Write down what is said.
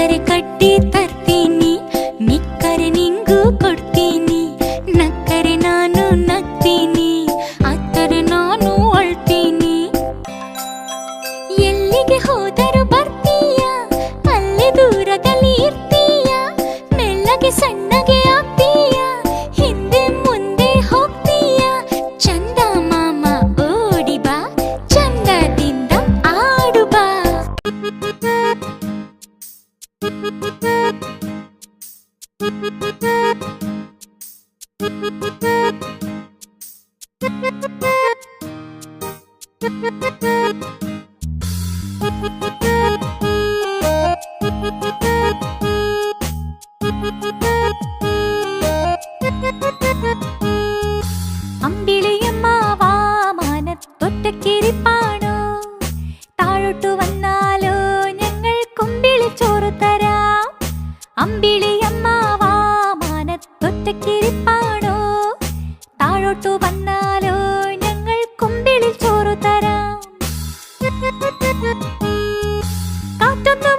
ಸಕ್ಕರೆ ಕಟ್ಟಿ ತರ್ತೀನಿ, ನಿಕ್ಕರೆ ನಿಂಗೂ ಕೊಡ್ತೀನಿ. ನಕ್ಕರೆ ನಾನು ನಗ್ತೀನಿ, ಅತ್ತರೆ ನಾನು ಅಳ್ತೀನಿ. ಎಲ್ಲಿಗೆ ಹೋದರೂ ಬರ್ತೀಯ, ಅಲ್ಲೇ ದೂರದಲ್ಲಿ ಇರ್ತೀಯ. ಮೆಲ್ಲಗೆ ಸಣ್ಣಗೆ ಆಗ್ತೀಯ, ಹಿಂದೆ ಮುಂದೆ ಹೋಗ್ತೀಯ. ಚಂದ ಮಾಮ ಓಡಿ ಬಾ, ಚಂದದಿಂದ ಆಡು ಬಾ. അമ്പിളിയമ്മാവാ മാനത്തൊറ്റക്കിരിപ്പാണോ, താഴോട്ടു വന്നാലോ ഞങ്ങൾ കുമ്പിളിച്ചോറ് തരാം. അമ്പിളിയമ്മാവാ മാനത്തൊറ്റക്കിരിപ്പാണോ, താഴോട്ടു വന്നാലോ ഞങ്ങൾ കുമ്പിളിച്ചോറ് തരാം. കാറ്റൊന്നു